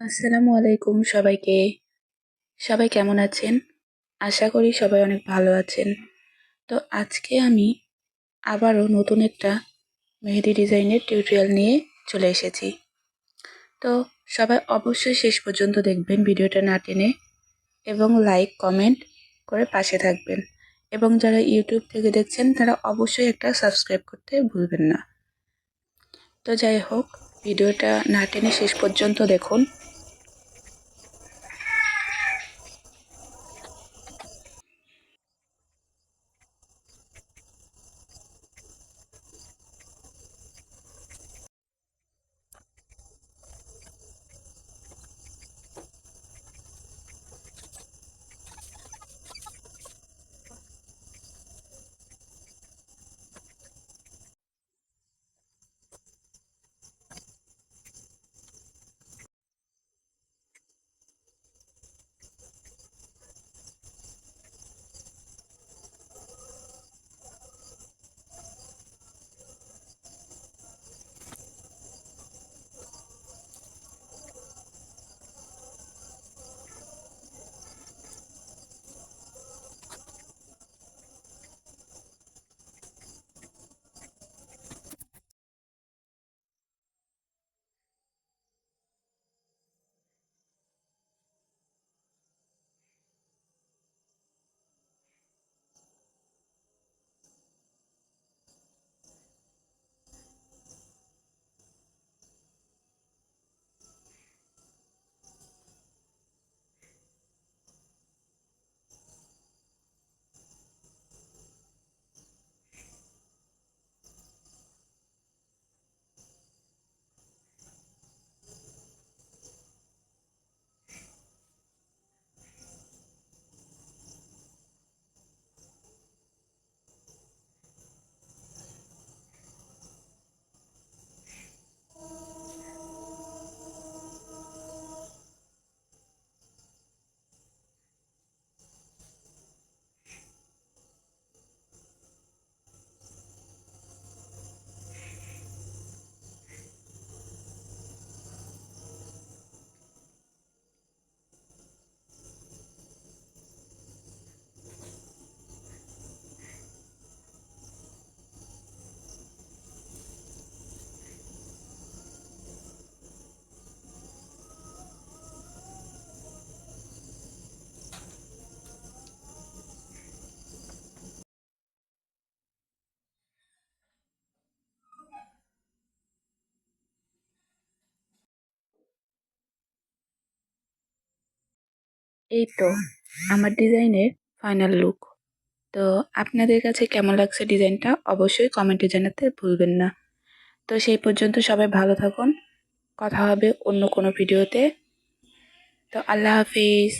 আসসালামু আলাইকুম সবাইকে। সবাই কেমন আছেন? আশা করি সবাই অনেক ভালো আছেন। তো আজকে আমি আবারও নতুন একটা মেহেদি ডিজাইনের টিউটোরিয়াল নিয়ে চলে এসেছি। তো সবাই অবশ্যই শেষ পর্যন্ত দেখবেন ভিডিওটা না টেনে, এবং লাইক কমেন্ট করে পাশে থাকবেন। এবং যারা ইউটিউব থেকে দেখছেন তারা অবশ্যই একটা সাবস্ক্রাইব করতে ভুলবেন না। তো যাই হোক, ভিডিওটা না টেনে শেষ পর্যন্ত দেখুন। এই তো আমার ডিজাইনের ফাইনাল লুক। তো আপনাদের কাছে কেমন লাগছে ডিজাইনটা অবশ্যই কমেন্টে জানাতে ভুলবেন না। তো সেই পর্যন্ত সবাই ভালো থাকুন। কথা হবে অন্য কোনো ভিডিওতে। তো আল্লাহ হাফিজ।